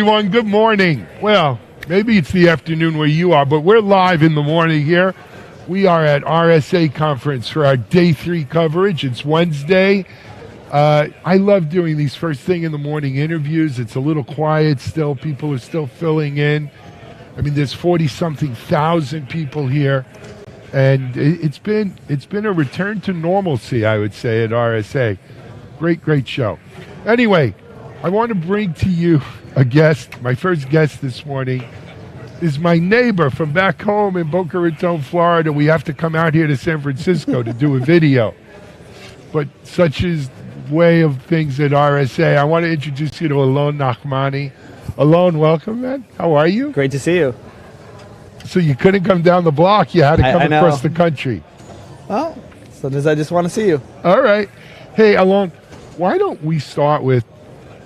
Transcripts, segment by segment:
everyone. Good morning. Well, maybe it's the afternoon where you are, but we're live in the morning here. We are at RSA conference for our day 3 coverage. It's Wednesday. I love doing these first thing in the morning interviews. It's a little quiet still. People are still filling in. I mean, there's 40-something thousand people here. And it's been a return to normalcy, I would say, at RSA. Great show. Anyway, I want to bring to you a guest. My first guest this morning is my neighbor from back home in Boca Raton, Florida. We have to come out here to San Francisco to do a video. But such is the way of things at RSA. I want to introduce you to Alon Nachmani. Alon, welcome, man. How are you? Great to see you. So you couldn't come down the block. You had to come across the country. Well, sometimes I just want to see you. All right. Hey, Alon, why don't we start with,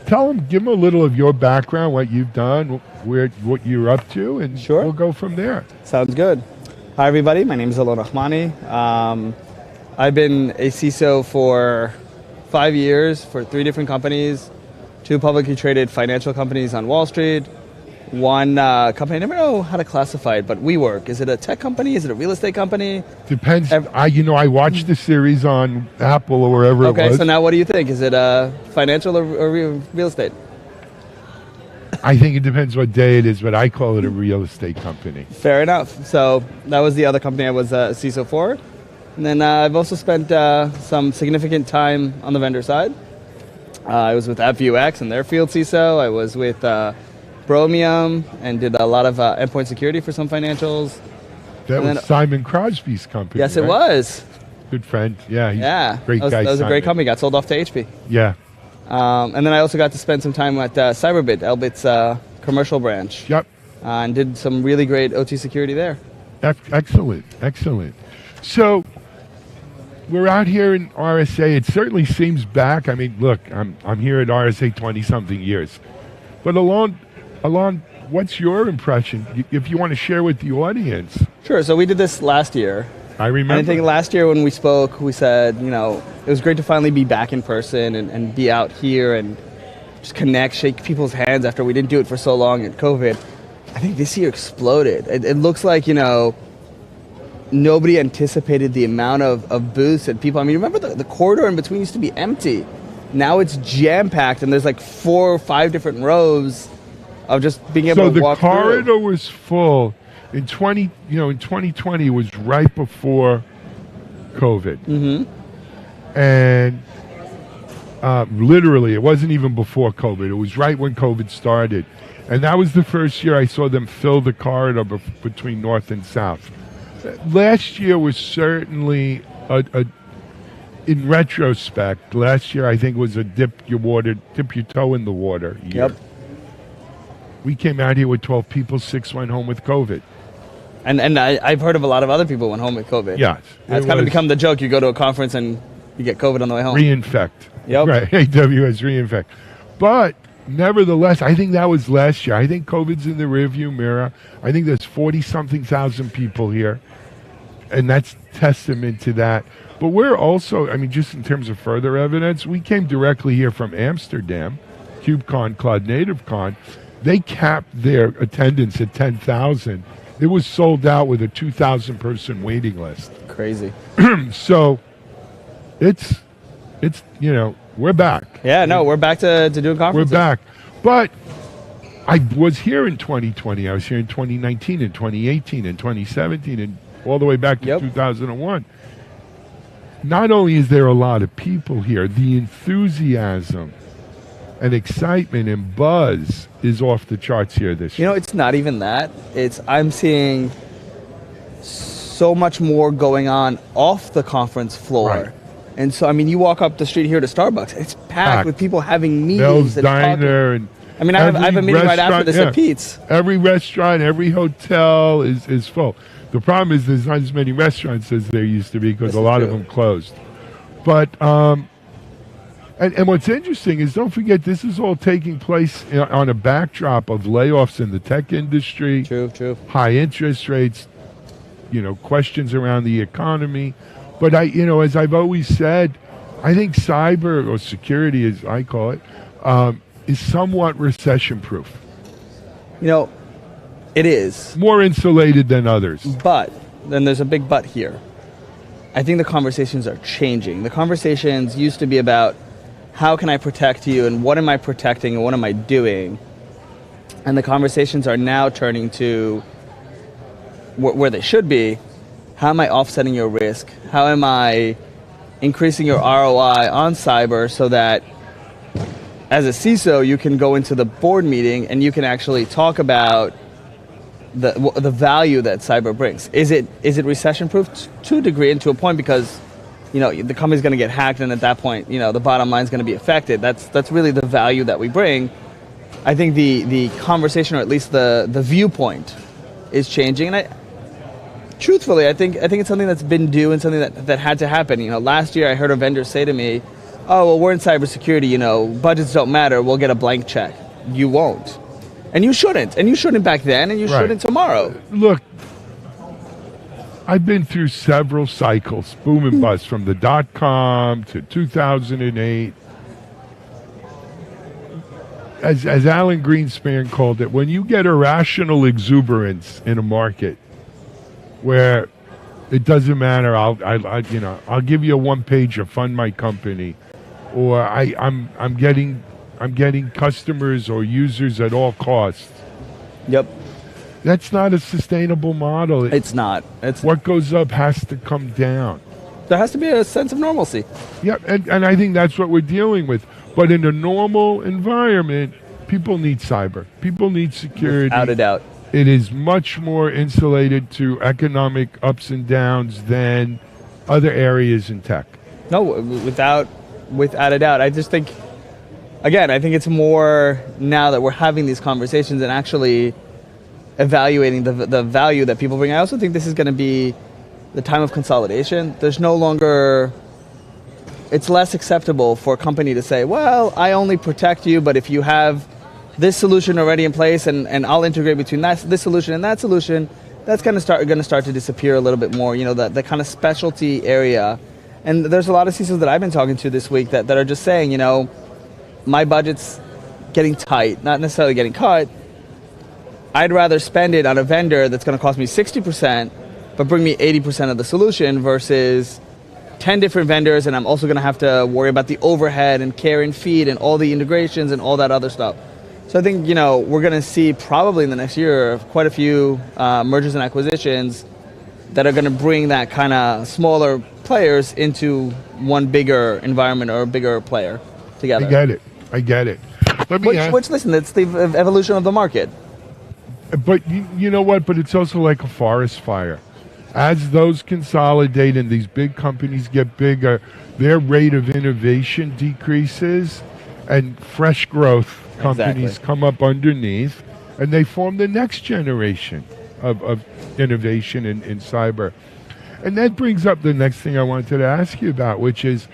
give them a little of your background, what you've done, what you're up to, and Sure. We'll go from there. Sounds good. Hi, everybody. My name is Alon Nachmani. I've been a CISO for 5 years for 3 different companies, 2 publicly traded financial companies on Wall Street, one company, I never know how to classify it, but WeWork. Is it a tech company? Is it a real estate company? Depends. I watched the series on Apple or wherever it was. Okay, so now what do you think? Is it financial or real estate? I think it depends what day it is, but I call it a real estate company. Fair enough. So that was the other company I was a CISO for. And then I've also spent some significant time on the vendor side. I was with AppViewX and their field CISO. I was with Bromium and did a lot of endpoint security for some financials. That was Simon Crosby's company. Yes, right? it was. Good friend. Yeah, he's a great guy. That was a great Simon. company. Got sold off to HP. Yeah. And then I also got to spend some time at Cyberbit, Elbit's commercial branch. Yep. And did some really great OT security there. Excellent. So we're out here in RSA. It certainly seems back. I mean, look, I'm here at RSA 20-something years. But Alon, what's your impression, if you want to share with the audience? Sure. So we did this last year. I remember. And I think last year when we spoke, we said, it was great to finally be back in person and be out here and just connect, shake people's hands after we didn't do it for so long at COVID. I think this year exploded. It looks like, nobody anticipated the amount of booths and people. I mean, remember the corridor in between used to be empty. Now it's jam-packed and there's like 4 or 5 different rows of just being able to walk through. So the corridor was full. In 2020 was right before COVID. Mm-hmm. And literally, it wasn't even before COVID. It was right when COVID started. And that was the first year I saw them fill the corridor between North and South. Last year was certainly in retrospect, last year I think was a dip your toe in the water year. Yep. We came out here with 12 people, 6 went home with COVID. And I've heard of a lot of other people went home with COVID. Yes. It's kind of become the joke. You go to a conference and you get COVID on the way home. Reinfect. Yep. Right, AWS reinfect. But nevertheless, I think that was last year. I think COVID's in the rearview mirror. I think there's 40-something thousand people here. And that's testament to that. But we're also, just in terms of further evidence, we came directly here from Amsterdam, KubeCon, Cloud Native Con. They capped their attendance at 10,000. It was sold out with a 2,000 person waiting list. Crazy. So it's we're back. Yeah, no, we're back to doing conferences. We're back. But I was here in 2020. I was here in 2019 and 2018 and 2017 and all the way back to 2001. Not only is there a lot of people here, the enthusiasm and excitement and buzz is off the charts here this year. It's not even that. I'm seeing so much more going on off the conference floor. Right. And so, you walk up the street here to Starbucks, it's packed with people having meetings. Mel's and Diner talking. I have a meeting right after this at Pete's. Every restaurant, every hotel is full. The problem is there's not as many restaurants as there used to be because a lot of them closed. But and what's interesting is, don't forget, this is all taking place on a backdrop of layoffs in the tech industry. True. High interest rates, questions around the economy. But as I've always said, I think cyber or security, as I call it, is somewhat recession-proof. You know, it is. More insulated than others. But, then there's a big but here. I think the conversations are changing. The conversations used to be about how can I protect you and what am I protecting and what am I doing? And the conversations are now turning to where they should be. How am I offsetting your risk? How am I increasing your ROI on cyber so that as a CISO, you can go into the board meeting and you can actually talk about the value that cyber brings. Is it recession-proof to a degree and to a point because the company's going to get hacked and at that point the bottom line is going to be affected. That's really the value that we bring. I think the conversation, or at least the viewpoint, is changing. And truthfully, I think it's something that's been due and something that had to happen. Last year I heard a vendor say to me, "Oh, well, we're in cybersecurity. Budgets don't matter. We'll get a blank check." You won't. And you shouldn't. And you shouldn't back then, and you shouldn't tomorrow. Look, I've been through several cycles, boom and bust, from the dot-com to 2008. As Alan Greenspan called it, when you get irrational exuberance in a market where it doesn't matter, I'll give you a one-pager, fund my company, or I'm getting customers or users at all costs. Yep. That's not a sustainable model. It's not. What goes up has to come down. There has to be a sense of normalcy. Yeah, and I think that's what we're dealing with. But in a normal environment, people need cyber. People need security. Without a doubt. It is much more insulated to economic ups and downs than other areas in tech. No, without a doubt. I just think, again, I think it's more now that we're having these conversations and actually evaluating the value that people bring. I also think this is going to be the time of consolidation. There's no longer, it's less acceptable for a company to say, well, I only protect you, but if you have this solution already in place and I'll integrate between this solution and that solution, that's going to start to disappear a little bit more, the kind of specialty area. And there's a lot of CISOs that I've been talking to this week that are just saying, my budget's getting tight, not necessarily getting cut. I'd rather spend it on a vendor that's going to cost me 60%, but bring me 80% of the solution versus 10 different vendors, and I'm also going to have to worry about the overhead and care and feed and all the integrations and all that other stuff. So I think, we're going to see probably in the next year quite a few mergers and acquisitions that are going to bring that kind of smaller players into one bigger environment or a bigger player together. I get it. Which listen, it's the evolution of the market. But you know what? But it's also like a forest fire. As those consolidate and these big companies get bigger, their rate of innovation decreases and fresh growth companies come up underneath and they form the next generation of innovation in cyber. And that brings up the next thing I wanted to ask you about, which is,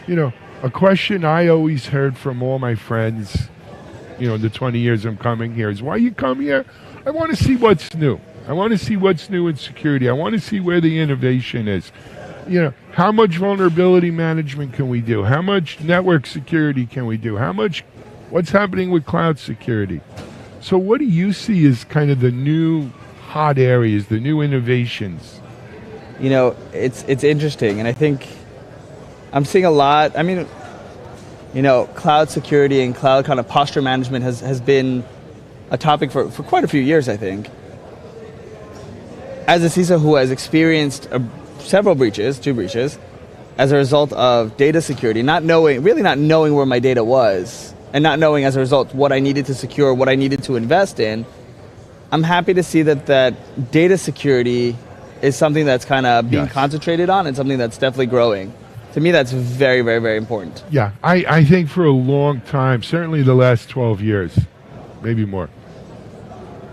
a question I always heard from all my friends, in the 20 years I'm coming here is, why you come here? I want to see what's new. I want to see what's new in security. I want to see where the innovation is. How much vulnerability management can we do? How much network security can we do? What's happening with cloud security? So what do you see as kind of the new hot areas, the new innovations? It's interesting, and I think I'm seeing a lot. I mean, cloud security and cloud kind of posture management has been a topic for quite a few years, I think. As a CISO who has experienced two breaches, as a result of data security, not knowing where my data was, and not knowing as a result what I needed to secure, what I needed to invest in, I'm happy to see that data security is something that's kind of being concentrated on and something that's definitely growing. To me, that's very, very, very important. Yeah, I think for a long time, certainly the last 12 years, maybe more,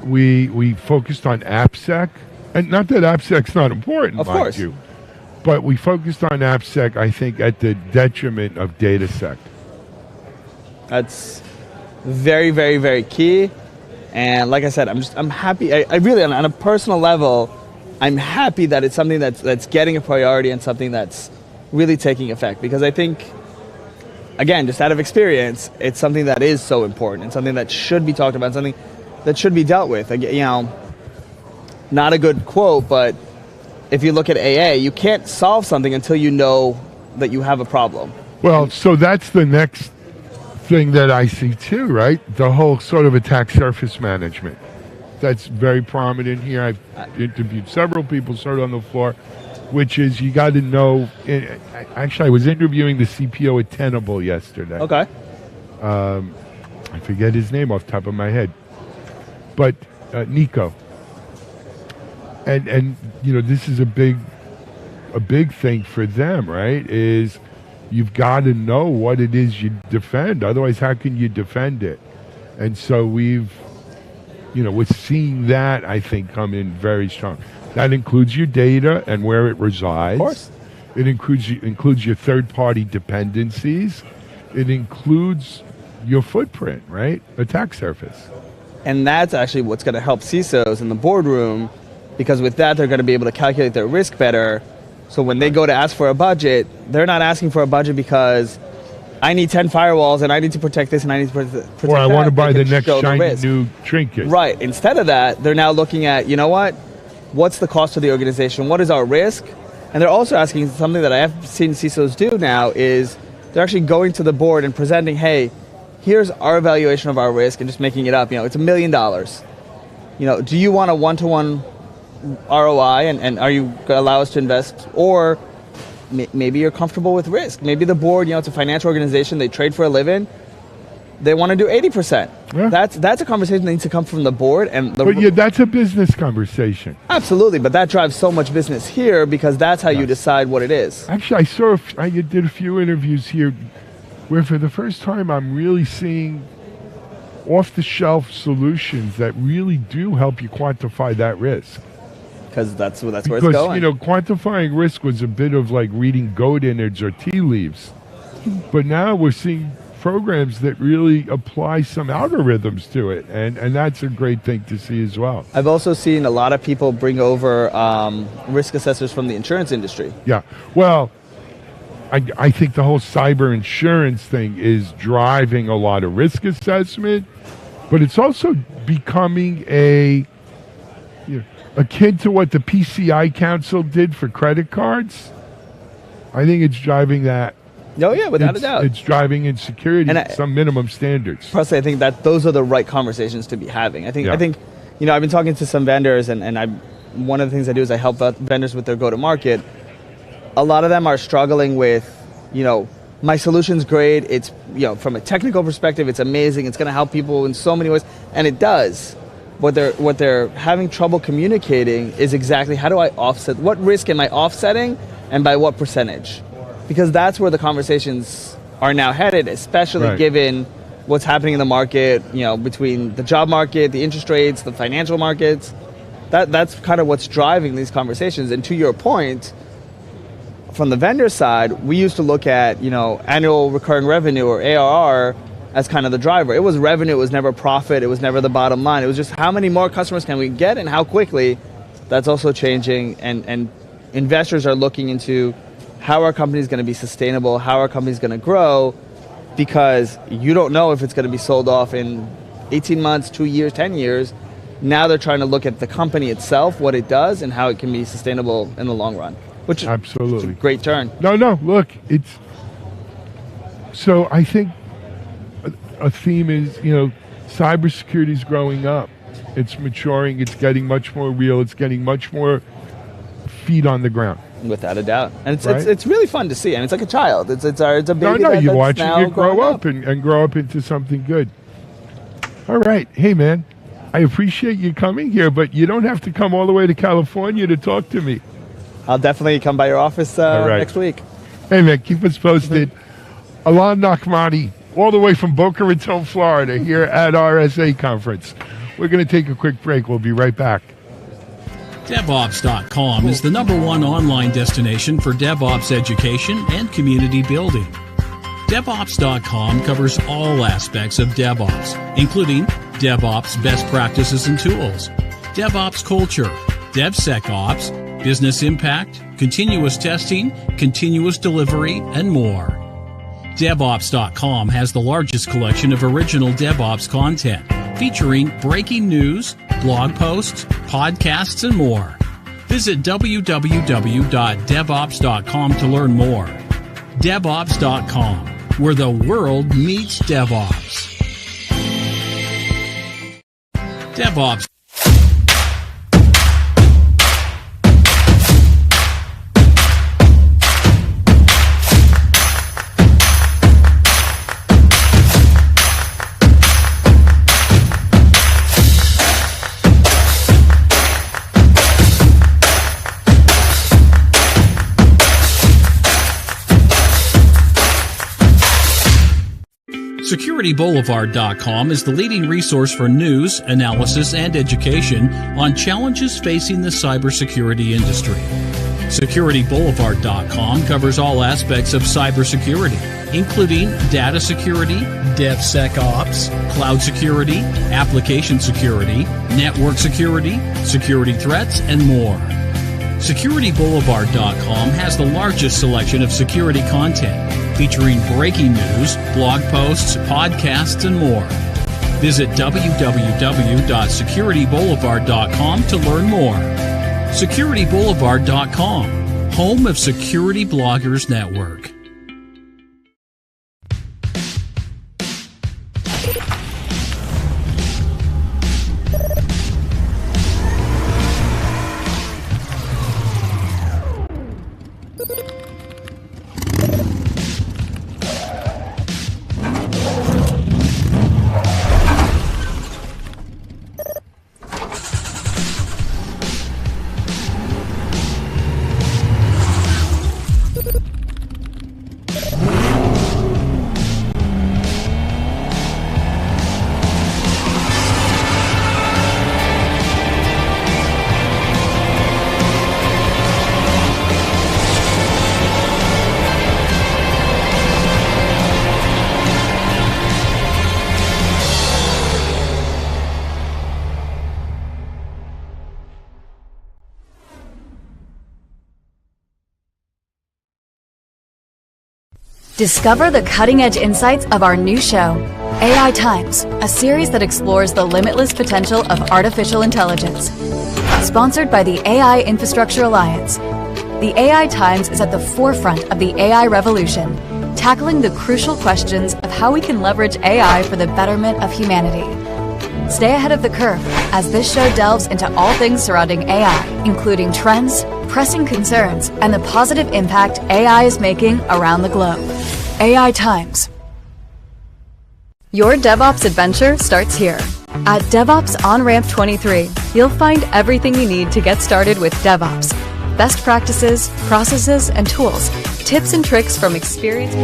we focused on AppSec. And not that AppSec's not important, of course, you, but we focused on AppSec, I think, at the detriment of DataSec. That's very, very, very key. And like I said, I'm happy. I really, on a personal level, I'm happy that it's something that's getting a priority and something that's really taking effect. Because I think, again, just out of experience, it's something that is so important and something that should be talked about, something that should be dealt with. Not a good quote, but if you look at AA, you can't solve something until you know that you have a problem. Well, so that's the next thing that I see too, right? The whole sort of attack surface management. That's very prominent here. I've interviewed several people sort of on the floor, which is you got to know. Actually, I was interviewing the CPO at Tenable yesterday. Okay. I forget his name off the top of my head, but Nico. And this is a big thing for them, right? Is you've got to know what it is you defend. Otherwise, how can you defend it? And so we're seeing that, I think, come in very strong. That includes your data and where it resides. Of course. It includes your third-party dependencies. It includes your footprint, right? Attack surface. And that's actually what's going to help CISOs in the boardroom, because with that, they're going to be able to calculate their risk better. So when they go to ask for a budget, they're not asking for a budget because I need 10 firewalls and I need to protect this and I need to protect that. Or I want to buy the next shiny new trinket. Right. Instead of that, they're now looking at, what's the cost to the organization? What is our risk? And they're also asking something that I have seen CISOs do now is they're actually going to the board and presenting, hey, here's our evaluation of our risk, and just making it up. It's $1 million. Do you want a one-to-one ROI, and are you going to allow us to invest? Or maybe you're comfortable with risk. Maybe the board, it's a financial organization, they trade for a living, they want to do 80%. Yeah. That's a conversation that needs to come from the board. But that's a business conversation. Absolutely, but that drives so much business here because that's how you decide what it is. Actually, I did a few interviews here where for the first time I'm really seeing off-the-shelf solutions that really do help you quantify that risk. Because that's where it's going. Because, quantifying risk was a bit of like reading goat innards or tea leaves. But now we're seeing programs that really apply some algorithms to it, and that's a great thing to see as well. I've also seen a lot of people bring over risk assessors from the insurance industry. Yeah, well, I think the whole cyber insurance thing is driving a lot of risk assessment, but it's also becoming akin to what the PCI Council did for credit cards. I think it's driving that. Oh yeah, without a doubt. It's driving insecurity to some minimum standards. Personally, I think that those are the right conversations to be having. I think I've been talking to some vendors, and one of the things I do is I help out vendors with their go-to-market. A lot of them are struggling with, my solution's great. It's, from a technical perspective, it's amazing. It's going to help people in so many ways, and it does. What they're having trouble communicating is exactly how do I offset, what risk am I offsetting, and by what percentage? Because that's where the conversations are now headed, especially given what's happening in the market, between the job market, the interest rates, the financial markets. That's kind of what's driving these conversations. And to your point, from the vendor side, we used to look at, annual recurring revenue or ARR as kind of the driver. It was revenue, it was never profit, it was never the bottom line. It was just how many more customers can we get and how quickly. That's also changing, and investors are looking into how our company is going to be sustainable, how our company is going to grow, because you don't know if it's going to be sold off in 18 months, 2 years, 10 years. Now they're trying to look at the company itself, what it does, and how it can be sustainable in the long run, which absolutely is a great turn. No, look, so I think a theme is, cybersecurity is growing up. It's maturing, it's getting much more real, it's getting much more feet on the ground. Without a doubt. And it's really fun to see. And it's like a child. It's a baby. No, you're watching it grow up and grow up into something good. All right. Hey, man, I appreciate you coming here, but you don't have to come all the way to California to talk to me. I'll definitely come by your office next week. Hey, man, keep us posted. Alon Nachmani, all the way from Boca Raton, Florida, here at RSA Conference. We're going to take a quick break. We'll be right back. DevOps.com is the #1 online destination for DevOps education and community building. DevOps.com covers all aspects of DevOps, including DevOps best practices and tools, DevOps culture, DevSecOps, business impact, continuous testing, continuous delivery, and more. DevOps.com has the largest collection of original DevOps content, featuring breaking news, blog posts, podcasts, and more. Visit www.devops.com to learn more. DevOps.com, where the world meets DevOps. DevOps. SecurityBoulevard.com is the leading resource for news, analysis, and education on challenges facing the cybersecurity industry. SecurityBoulevard.com covers all aspects of cybersecurity, including data security, DevSecOps, cloud security, application security, network security, security threats, and more. SecurityBoulevard.com has the largest selection of security content, featuring breaking news, blog posts, podcasts, and more. Visit www.securityboulevard.com to learn more. SecurityBoulevard.com, home of Security Bloggers Network. Discover the cutting-edge insights of our new show, AI Times, a series that explores the limitless potential of artificial intelligence. Sponsored by the AI Infrastructure Alliance, the AI Times is at the forefront of the AI revolution, tackling the crucial questions of how we can leverage AI for the betterment of humanity. Stay ahead of the curve as this show delves into all things surrounding AI, including trends, pressing concerns, and the positive impact AI is making around the globe. AI Times. Your DevOps adventure starts here. At DevOps On-Ramp 23, you'll find everything you need to get started with DevOps. Best practices, processes, and tools. Tips and tricks from experienced...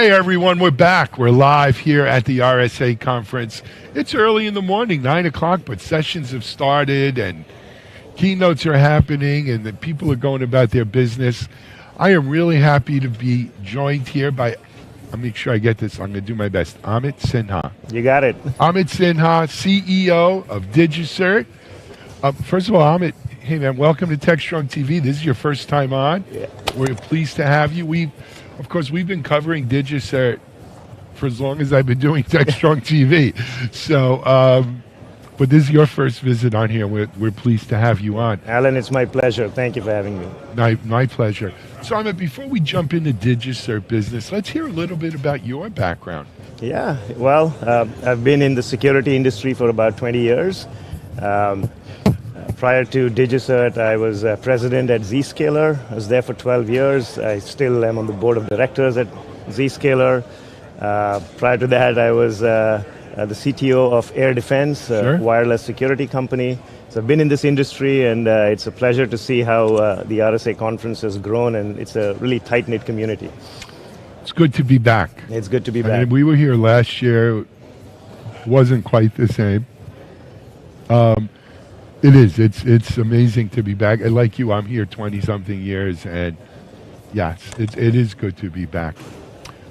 Hey everyone, we're back. We're live here at the RSA conference. It's early in the morning, 9 o'clock, but sessions have started and keynotes are happening and the people are going about their business. I am really happy to be joined here by, I'll make sure I get this, I'm going to do my best, Amit Sinha. You got it. Amit Sinha, CEO of DigiCert. First of all, Amit, hey man, welcome to Techstrong TV. This is your first time on. Yeah. We're pleased to have you. Of course, we've been covering DigiCert for as long as I've been doing Techstrong TV. So, but this is your first visit on here. We're pleased to have you on. Alan, it's my pleasure. Thank you for having me. My pleasure. So, Amit, before we jump into DigiCert business, let's hear a little bit about your background. Yeah, well, I've been in the security industry for about 20 years. Prior to DigiCert, I was president at Zscaler. I was there for 12 years. I still am on the board of directors at Zscaler. Prior to that, I was the CTO of Air Defense, a wireless security company. So I've been in this industry, and it's a pleasure to see how the RSA conference has grown, and it's a really tight-knit community. It's good to be back. It's good to be back. I mean, we were here last year. It wasn't quite the same. It is. It's amazing to be back. And like you, I'm here 20-something years, and yes, it is good to be back.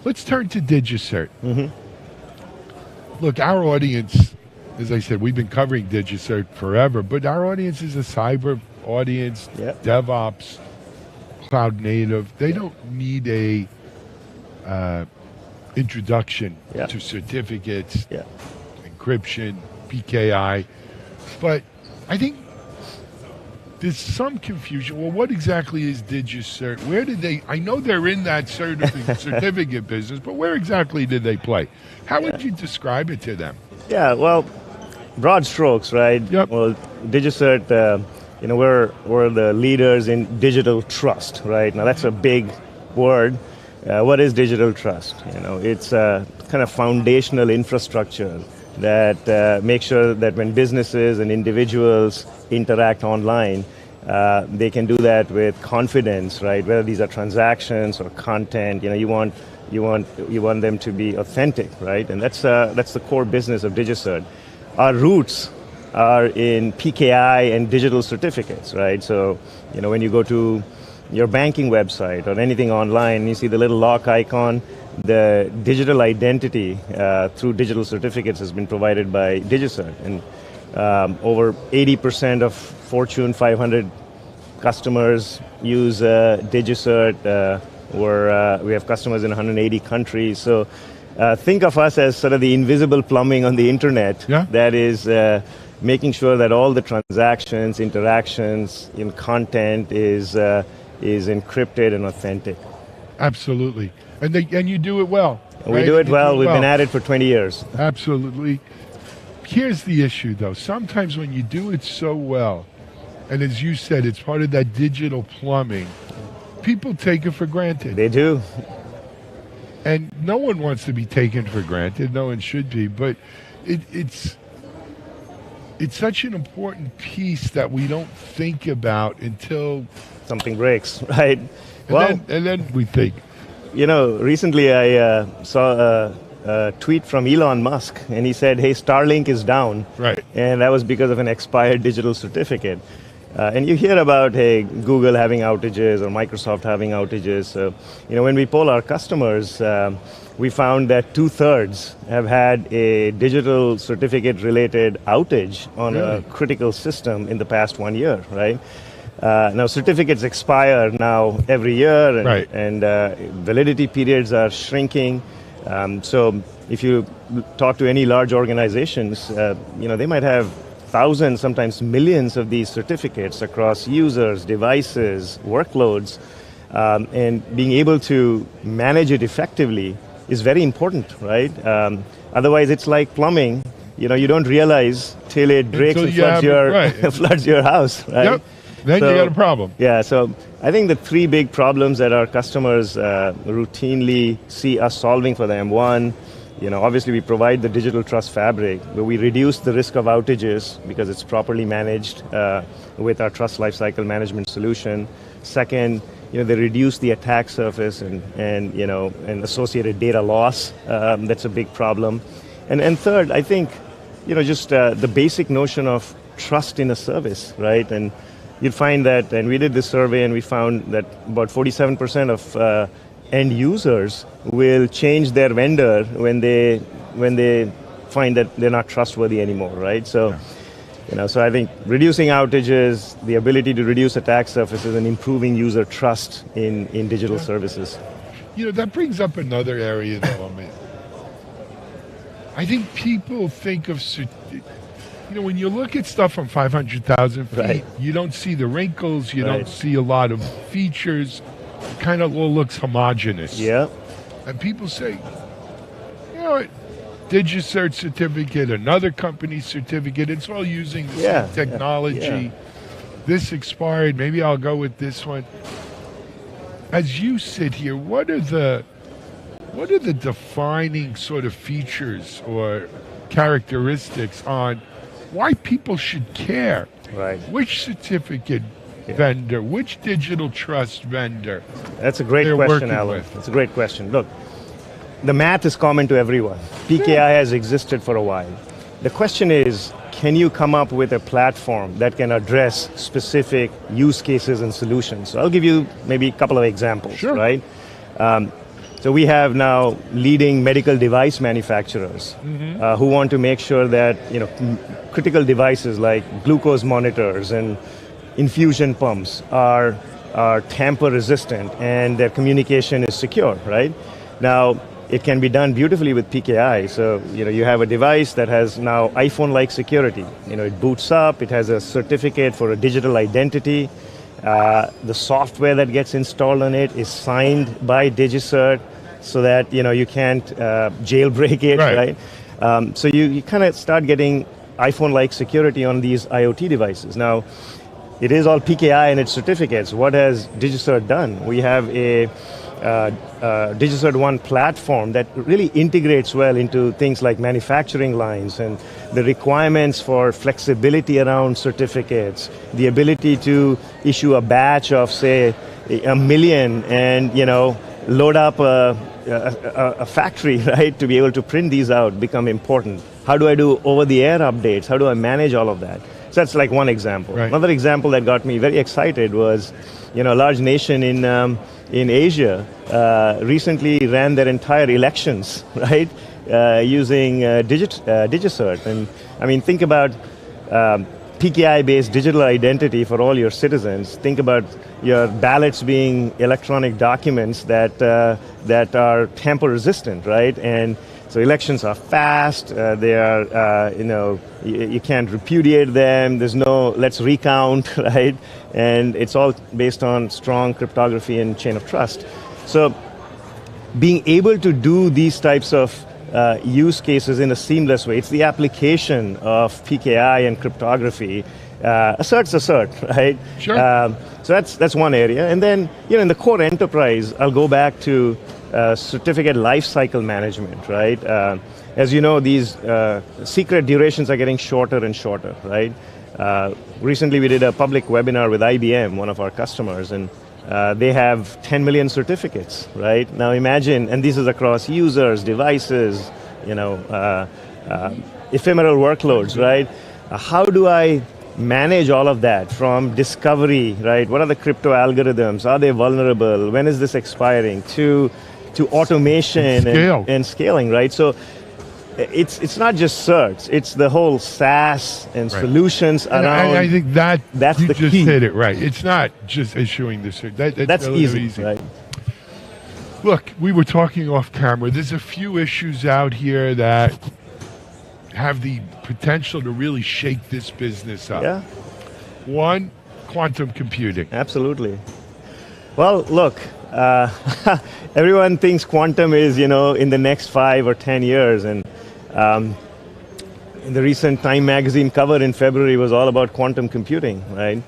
Let's turn to DigiCert. Look, our audience, as I said, we've been covering DigiCert forever, but our audience is a cyber audience, DevOps, cloud native. They don't need a introduction to certificates, encryption, PKI, but I think there's some confusion. Well, what exactly is DigiCert? Where did they, I know they're in that certificate business, but where exactly did they play? How would you describe it to them? Yeah, well, broad strokes, right? Yep. Well, DigiCert, we're the leaders in digital trust, right? Now that's a big word. What is digital trust? It's a kind of foundational infrastructure that makes sure that when businesses and individuals interact online, they can do that with confidence, right? Whether these are transactions or content, you want them to be authentic, right? And that's the core business of DigiCert. Our roots are in PKI and digital certificates, right? So, when you go to your banking website or anything online, you see the little lock icon. The digital identity through digital certificates has been provided by DigiCert, and over 80% of Fortune 500 customers use DigiCert. We have customers in 180 countries. So think of us as sort of the invisible plumbing on the internet that is making sure that all the transactions, interactions, content is encrypted and authentic. Absolutely. And you do it well. Right? We do it well. We've been at it for 20 years. Absolutely. Here's the issue, though. Sometimes when you do it so well, and as you said, it's part of that digital plumbing, people take it for granted. They do. And no one wants to be taken for granted. No one should be. But it's such an important piece that we don't think about until something breaks, right? And then we think. Recently I saw a tweet from Elon Musk, and he said, hey, Starlink is down. Right. And that was because of an expired digital certificate. And you hear about, hey, Google having outages or Microsoft having outages. So, when we poll our customers, we found that 2/3 have had a digital certificate-related outage on a critical system in the past 1 year, right? Now, certificates expire now every year, and validity periods are shrinking. So if you talk to any large organizations, they might have thousands, sometimes millions of these certificates across users, devices, workloads, and being able to manage it effectively is very important, right? Otherwise, it's like plumbing. You don't realize till it breaks and floods your house, right? Yep. Then you got a problem. Yeah, so I think the three big problems that our customers routinely see us solving for them. One, obviously we provide the digital trust fabric, where we reduce the risk of outages because it's properly managed with our trust lifecycle management solution. Second, they reduce the attack surface and associated data loss. That's a big problem. And third, I think, just the basic notion of trust in a service, right? And you'd find that, and we did this survey and we found that about 47% of end users will change their vendor when they find that they're not trustworthy anymore, right? So, so I think reducing outages, the ability to reduce attack surfaces, and improving user trust in digital services. That brings up another area, though. I think people think of, when you look at stuff from 500,000 feet, right. You don't see the wrinkles, you right. don't see a lot of features. It kind of all looks homogeneous. Yeah. And people say, DigiCert certificate, another company's certificate, it's all using the same technology. Yeah. This expired, maybe I'll go with this one. As you sit here, what are the defining sort of features or characteristics on why people should care? Right. Which certificate vendor, which digital trust vendor? That's a great question, Alan. That's a great question. Look, the math is common to everyone. PKI has existed for a while. The question is, can you come up with a platform that can address specific use cases and solutions? So I'll give you maybe a couple of examples, right? So we have now leading medical device manufacturers who want to make sure that critical devices like glucose monitors and infusion pumps are tamper resistant and their communication is secure, right? Now, it can be done beautifully with PKI. So, you have a device that has now iPhone-like security. It boots up, it has a certificate for a digital identity. The software that gets installed on it is signed by DigiCert so that, you can't jailbreak it, right? So you kind of start getting iPhone-like security on these IoT devices. Now, it is all PKI and its certificates. What has DigiCert done? We have a DigiCert One platform that really integrates well into things like manufacturing lines and the requirements for flexibility around certificates, the ability to issue a batch of, say, 1 million and, load up a factory, right, to be able to print these out become important. How do I do over-the-air updates? How do I manage all of that? So that's like one example. Right. Another example that got me very excited was, a large nation in Asia recently ran their entire elections, right, using DigiCert. And think about PKI-based digital identity for all your citizens. Think about your ballots being electronic documents that are tamper-resistant, right? And so elections are fast. They are, you can't repudiate them. There's no let's recount, right? And it's all based on strong cryptography and chain of trust. So being able to do these types of use cases in a seamless way, it's the application of PKI and cryptography. Assert's assert, right? Sure. So that's one area. And then, in the core enterprise, I'll go back to certificate lifecycle management, right? As you know, these secret durations are getting shorter and shorter, right? Recently, we did a public webinar with IBM, one of our customers, and they have 10 million certificates, right? Now imagine, and this is across users, devices, ephemeral workloads, right? How do I manage all of that from discovery, right? What are the crypto algorithms? Are they vulnerable? When is this expiring? To automation and scaling, right? So it's not just certs, it's the whole SaaS and solutions around. I think that's you the just key. Hit it right. It's not just issuing the cert. That's easy, right? Look, we were talking off camera. There's a few issues out here that have the potential to really shake this business up. Yeah. One, quantum computing. Absolutely. Well, look, everyone thinks quantum is, in the next 5 or 10 years. And in the recent Time magazine cover in February was all about quantum computing, right?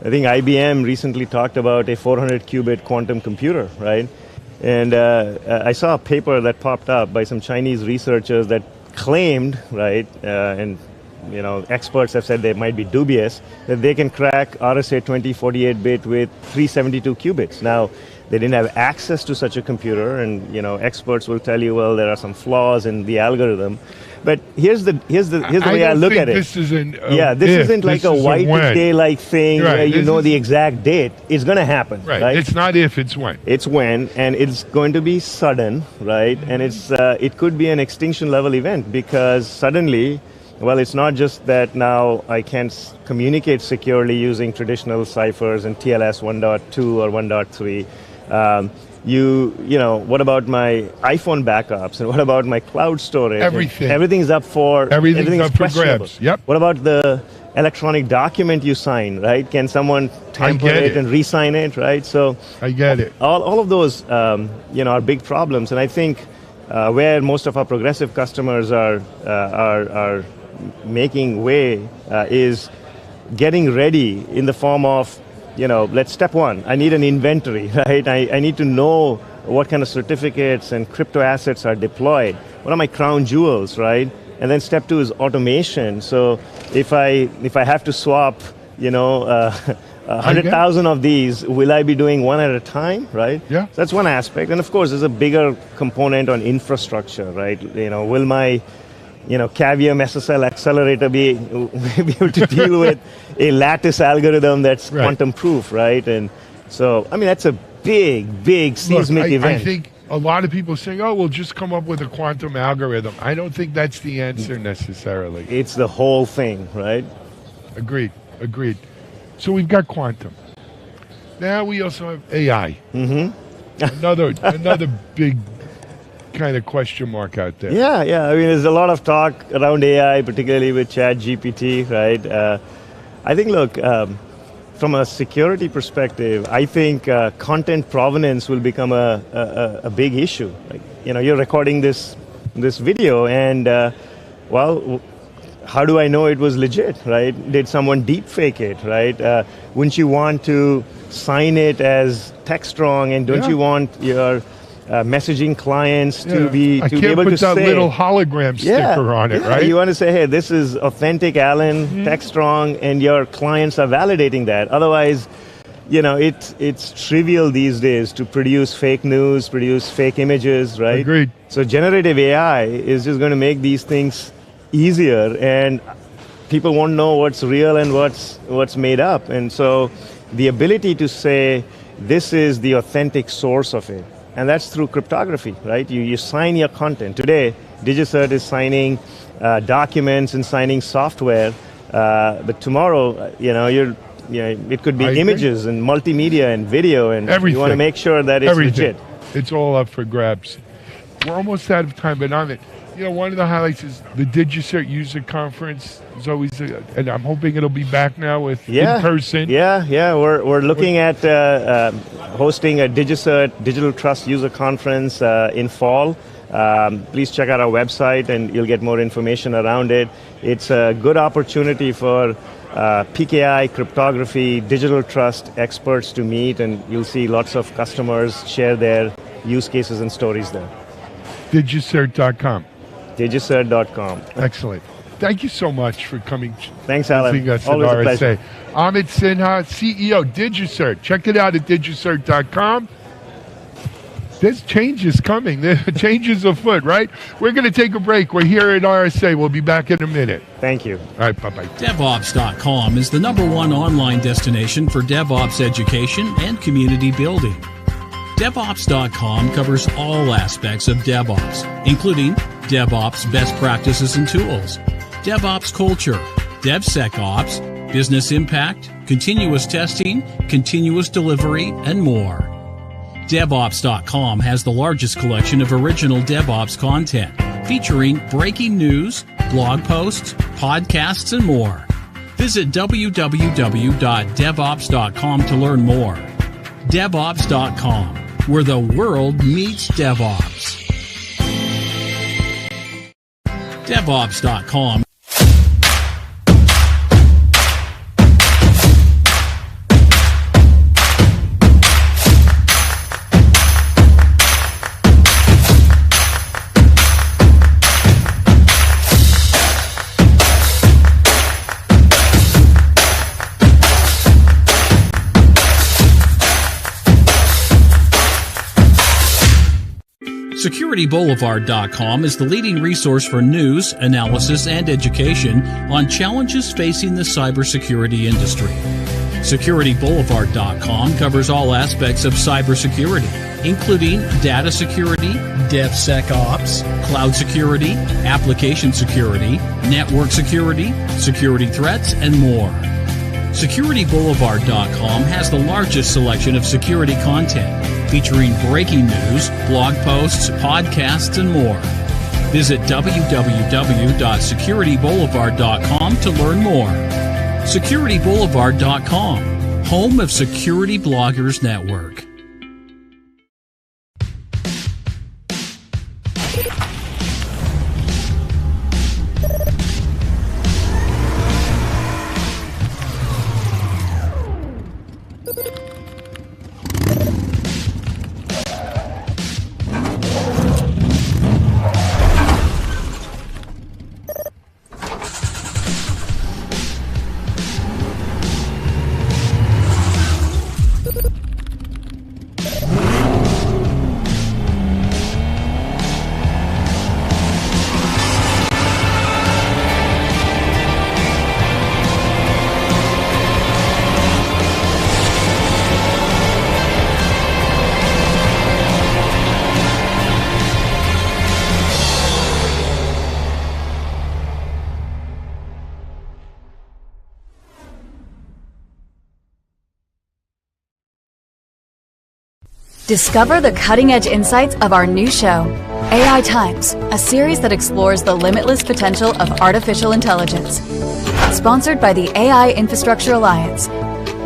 I think IBM recently talked about a 400-qubit quantum computer, right? And I saw a paper that popped up by some Chinese researchers that claimed, right, and experts have said they might be dubious, that they can crack RSA 2048-bit with 372 qubits. Now, they didn't have access to such a computer, and experts will tell you, well, there are some flaws in the algorithm. But here's the way I look at it. This isn't. This isn't like a white day-like thing right. where you know the exact date. It's going to happen, right? It's not if, it's when. It's when, and it's going to be sudden, right? And it could be an extinction-level event because suddenly, well, it's not just that now I can't communicate securely using traditional ciphers and TLS 1.2 or 1.3. What about my iPhone backups and what about my cloud storage? Everything. Everything's up for grabs. Yep. What about the electronic document you sign, right? Can someone tamper it and re-sign it, right? So I get it. All of those, are big problems, and I think where most of our progressive customers are making way is getting ready in the form of, let's step one, I need an inventory, right? I need to know what kind of certificates and crypto assets are deployed. What are my crown jewels, right? And then step two is automation. So if I have to swap, 100,000 of these, will I be doing one at a time, right? Yeah. So that's one aspect. And of course, there's a bigger component on infrastructure, right? Will my Cavium SSL accelerator be able to deal with a lattice algorithm that's quantum proof, right? And so, that's a big seismic event. I think a lot of people saying, oh, we'll just come up with a quantum algorithm. I don't think that's the answer necessarily. It's the whole thing, right? Agreed. So we've got quantum. Now we also have AI. Another big kind of question mark out there. Yeah. There's a lot of talk around AI, particularly with ChatGPT, right? I think, look, from a security perspective, I think content provenance will become a big issue. Like, you're recording this video, and how do I know it was legit, right? Did someone deep fake it, right? Wouldn't you want to sign it as Techstrong, and don't you want your messaging clients to be able to say... I can't put that little hologram sticker on it, right? You want to say, hey, this is authentic Alan, Techstrong, and your clients are validating that. Otherwise, it's trivial these days to produce fake news, produce fake images, right? Agreed. So generative AI is just going to make these things easier, and people won't know what's real and what's made up. And so the ability to say, this is the authentic source of it, and that's through cryptography, right? You sign your content. Today, DigiCert is signing documents and signing software, but tomorrow, it could be images and multimedia and video, and everything. You want to make sure that it's legit. It's all up for grabs. We're almost out of time, but on it, one of the highlights is the DigiCert user conference. Is always, and I'm hoping it'll be back now with in person. Yeah. We're looking at hosting a DigiCert Digital Trust user conference in fall. Please check out our website, and you'll get more information around it. It's a good opportunity for PKI, cryptography, digital trust experts to meet, and you'll see lots of customers share their use cases and stories there. Digicert.com. Digicert.com. Excellent. Thank you so much for coming. Thanks, Alan. Us Always at a pleasure. Amit Sinha, CEO, Digicert. Check it out at digicert.com. There's changes coming. There's changes afoot, right? We're going to take a break. We're here at RSA. We'll be back in a minute. Thank you. All right, bye-bye. DevOps.com is the #1 online destination for DevOps education and community building. DevOps.com covers all aspects of DevOps, including DevOps best practices and tools, DevOps culture, DevSecOps, business impact, continuous testing, continuous delivery, and more. DevOps.com has the largest collection of original DevOps content, featuring breaking news, blog posts, podcasts, and more. Visit www.devops.com to learn more. DevOps.com, where the world meets DevOps. DevOps.com SecurityBoulevard.com is the leading resource for news, analysis, and education on challenges facing the cybersecurity industry. SecurityBoulevard.com covers all aspects of cybersecurity, including data security, DevSecOps, cloud security, application security, network security, security threats, and more. SecurityBoulevard.com has the largest selection of security content, featuring breaking news, blog posts, podcasts, and more. Visit www.securityboulevard.com to learn more. SecurityBoulevard.com, home of Security Bloggers Network. Discover the cutting-edge insights of our new show, AI Times, a series that explores the limitless potential of artificial intelligence. Sponsored by the AI Infrastructure Alliance,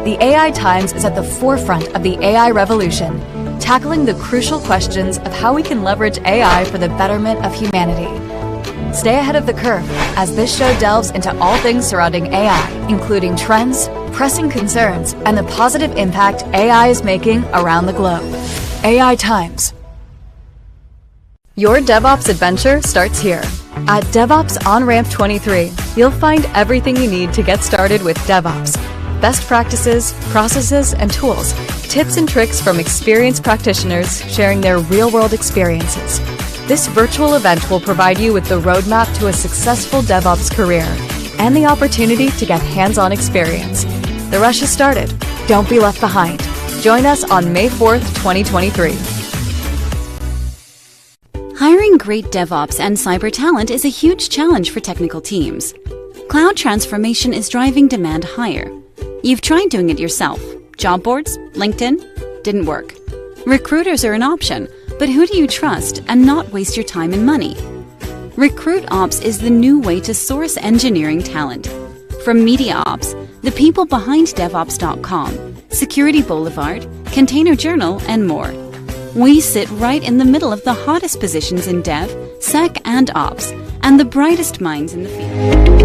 the AI Times is at the forefront of the AI revolution, tackling the crucial questions of how we can leverage AI for the betterment of humanity. Stay ahead of the curve as this show delves into all things surrounding AI, including trends, pressing concerns, and the positive impact AI is making around the globe. AI Times. Your DevOps adventure starts here. At DevOps On-Ramp 23, you'll find everything you need to get started with DevOps. Best practices, processes, and tools. Tips and tricks from experienced practitioners sharing their real-world experiences. This virtual event will provide you with the roadmap to a successful DevOps career and the opportunity to get hands-on experience. The rush has started. Don't be left behind. Join us on May 4th, 2023. Hiring great DevOps and cyber talent is a huge challenge for technical teams. Cloud transformation is driving demand higher. You've tried doing it yourself. Job boards, LinkedIn, didn't work. Recruiters are an option, but who do you trust and not waste your time and money? RecruitOps is the new way to source engineering talent. From Media Ops, the people behind DevOps.com, Security Boulevard, Container Journal, and more. We sit right in the middle of the hottest positions in Dev, Sec, and Ops, and the brightest minds in the field.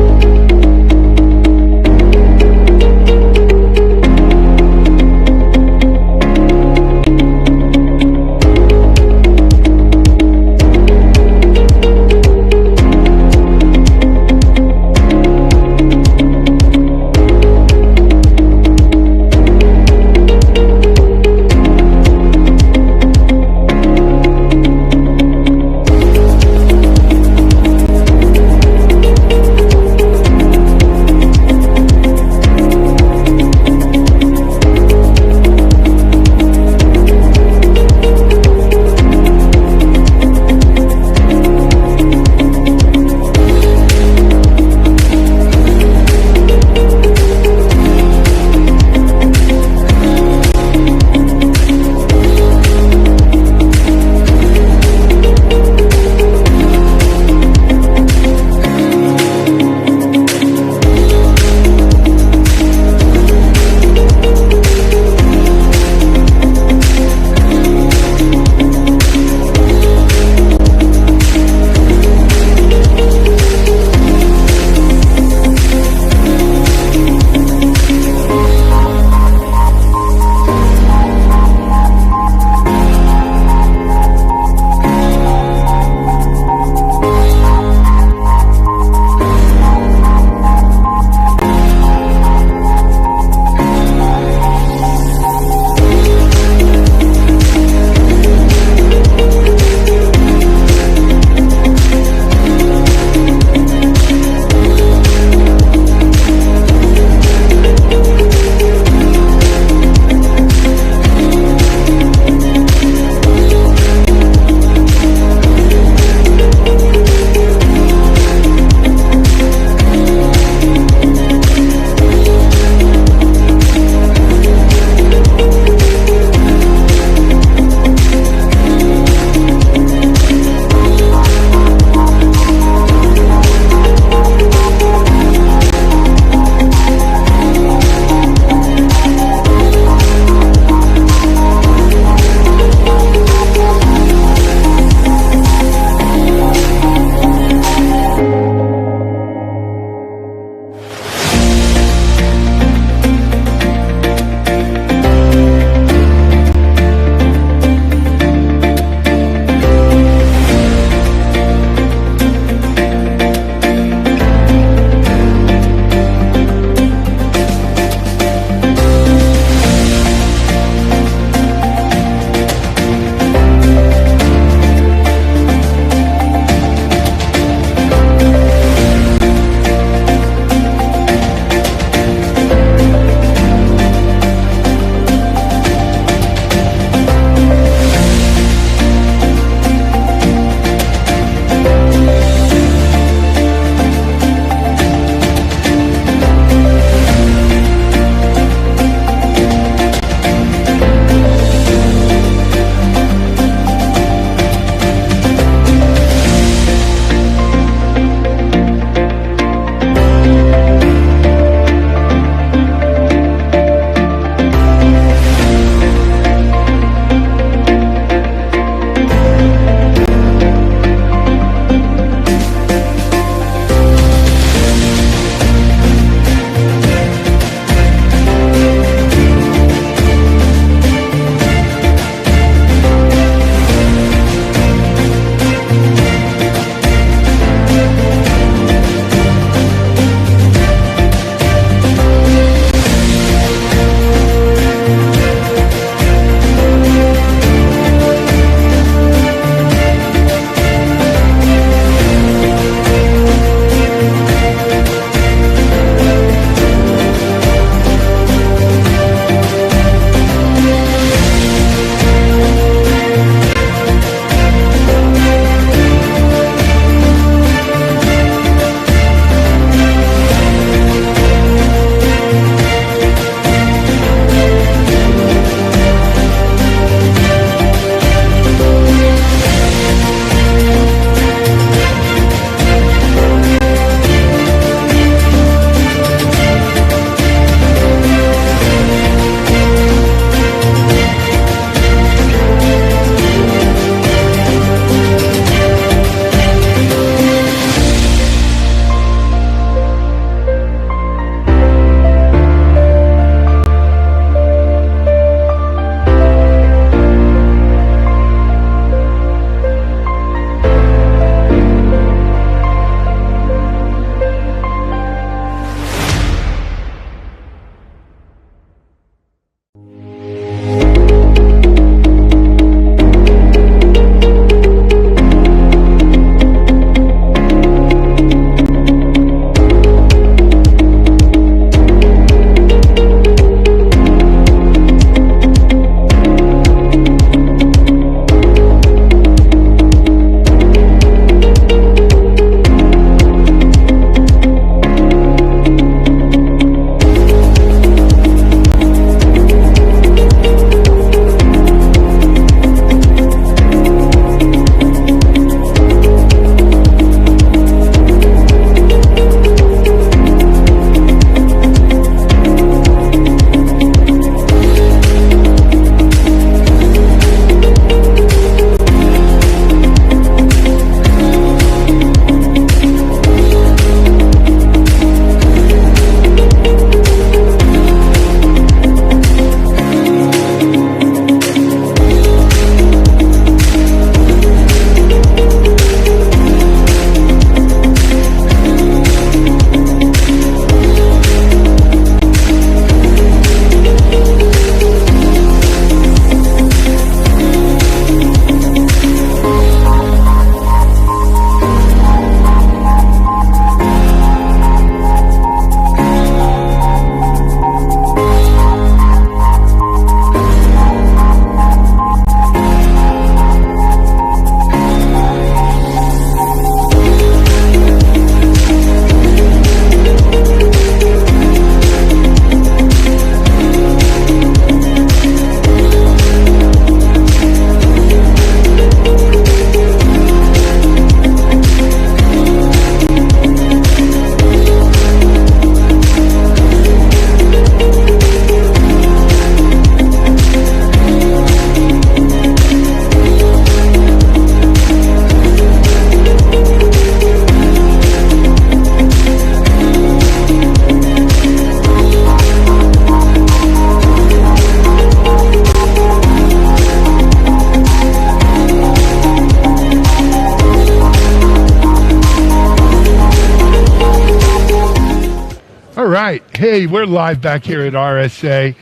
right. Hey, we're live back here at RSA.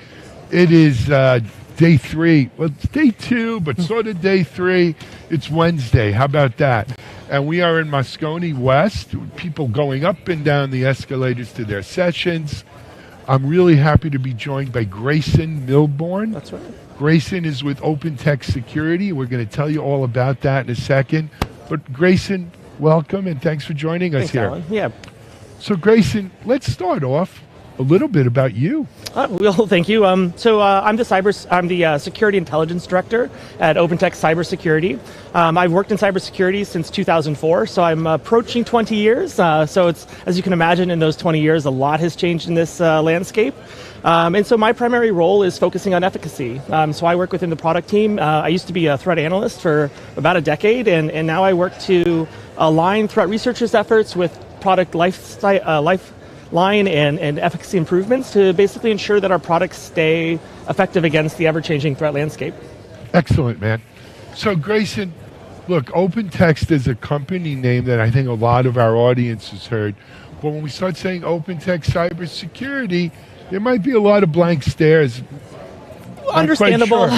It is day 3. Well, it's day 2, but sort of day 3. It's Wednesday. How about that? And we are in Moscone West. People going up and down the escalators to their sessions. I'm really happy to be joined by Grayson Milbourne. That's right. Grayson is with OpenText Security. We're going to tell you all about that in a second. But Grayson, welcome and thanks for joining us Thanks, here. Alan. Yeah. So Grayson, let's start off a little bit about you. Well, thank you. I'm the security intelligence director at OpenText Cybersecurity. I've worked in cybersecurity since 2004, so I'm approaching 20 years. So it's, as you can imagine, in those 20 years, a lot has changed in this landscape. And so my primary role is focusing on efficacy. So I work within the product team. I used to be a threat analyst for about a decade, and now I work to align threat researchers' efforts with product lifeline and efficacy improvements to basically ensure that our products stay effective against the ever-changing threat landscape. Excellent, man. So Grayson, look, OpenText is a company name that I think a lot of our audience has heard. But when we start saying OpenText Cybersecurity, there might be a lot of blank stares. Understandable.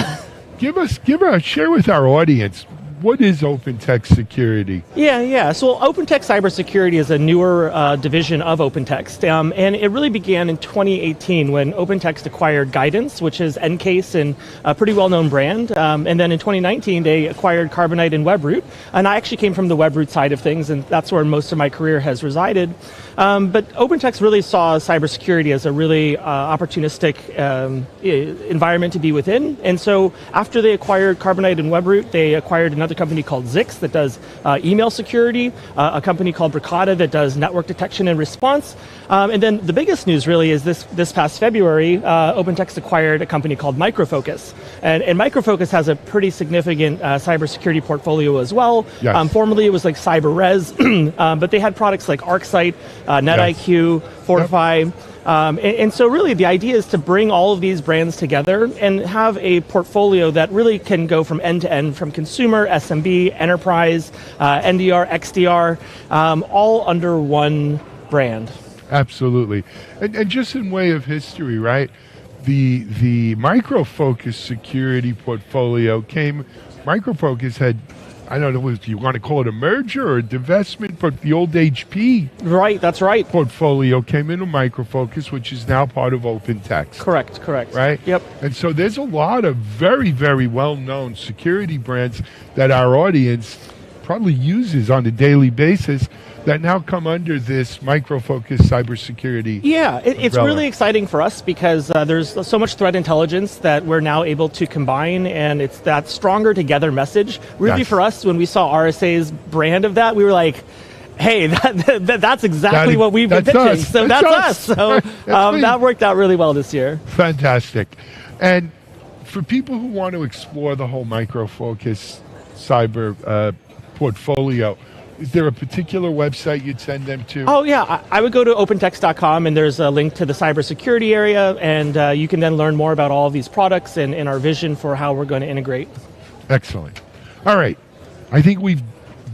Sure. Share with our audience, what is OpenText Security? Yeah. So OpenText Cybersecurity is a newer division of OpenText, and it really began in 2018 when OpenText acquired Guidance, which is Encase and a pretty well-known brand. And then in 2019, they acquired Carbonite and WebRoot. And I actually came from the WebRoot side of things, and that's where most of my career has resided. But OpenText really saw cybersecurity as a really opportunistic environment to be within. And so after they acquired Carbonite and WebRoot, they acquired another company called Zix that does email security, a company called Bricata that does network detection and response. And then the biggest news really is this past February, OpenText acquired a company called Micro Focus. And Micro Focus has a pretty significant cybersecurity portfolio as well. Yes. Formerly it was like CyberRes, but they had products like ArcSight, NetIQ, Fortify. And so really the idea is to bring all of these brands together and have a portfolio that really can go from end to end, from consumer, SMB, enterprise, NDR, XDR, all under one brand. Absolutely. And just in way of history, right? The Micro Focus security portfolio Micro Focus had, I don't know if you want to call it a merger or a divestment, but the old HP Right, that's right. portfolio came into Micro Focus, which is now part of OpenText. Correct. Right? Yep. And so there's a lot of very, very well-known security brands that our audience probably uses on a daily basis that now come under this Micro Focus cybersecurity. Yeah, it's umbrella. really exciting for us because there's so much threat intelligence that we're now able to combine, and it's that stronger together message. Really, Yes. for us, when we saw RSA's brand of that, we were like, hey, that's exactly what we've been that's pitching. us. So That's that's us. us. So That's me. that worked out really well this year. Fantastic. And for people who want to explore the whole Micro Focus cyber portfolio, is there a particular website you'd send them to? Oh yeah, I would go to opentext.com and there's a link to the cybersecurity area, and you can then learn more about all of these products and our vision for how we're going to integrate. Excellent. All right. I think we've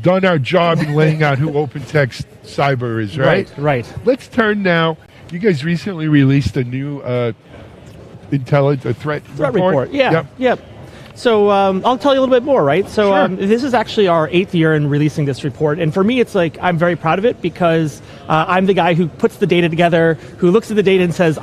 done our job in laying out who OpenText Cyber is, right? Right. Let's turn now. You guys recently released a new threat report. Yeah. Yep. So I'll tell you a little bit more, right? So Sure. this is actually our 8th year in releasing this report. And for me, it's like, I'm very proud of it because I'm the guy who puts the data together, who looks at the data and says,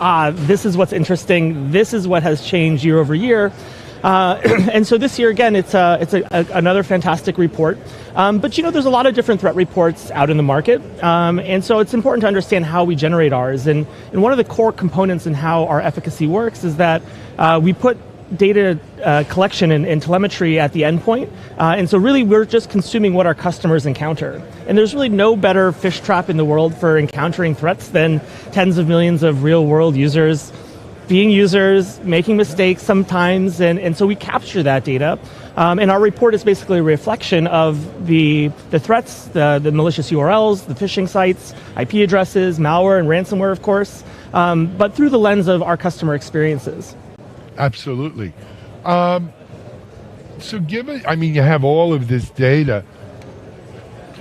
this is what's interesting. This is what has changed year over year. And so this year, again, it's another fantastic report. But there's a lot of different threat reports out in the market. And so it's important to understand how we generate ours. And one of the core components in how our efficacy works is that we put data collection and telemetry at the endpoint. And so really we're just consuming what our customers encounter. And there's really no better fish trap in the world for encountering threats than tens of millions of real world users being users, making mistakes sometimes, and so we capture that data. And our report is basically a reflection of the threats, the malicious URLs, the phishing sites, IP addresses, malware, and ransomware, of course, but through the lens of our customer experiences. Absolutely. So you have all of this data.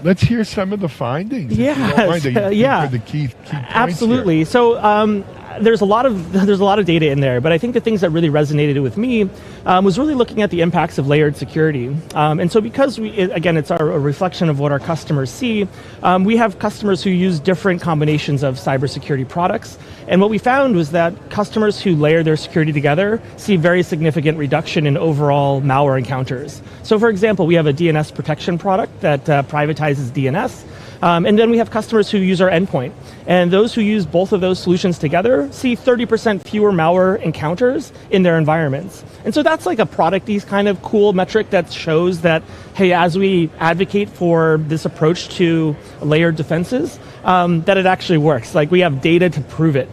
let's hear some of the findings. if you don't Yes, mind, that you think yeah. are the key points here. Absolutely. So there's a lot of data in there, but I think the things that really resonated with me was really looking at the impacts of layered security. And so because it's a reflection of what our customers see, we have customers who use different combinations of cybersecurity products. And what we found was that customers who layer their security together see very significant reduction in overall malware encounters. So for example, we have a DNS protection product that privatizes DNS. And then we have customers who use our endpoint. And those who use both of those solutions together see 30% fewer malware encounters in their environments. And so that's like a product-y kind of cool metric that shows that, hey, as we advocate for this approach to layered defenses, that it actually works. Like we have data to prove it.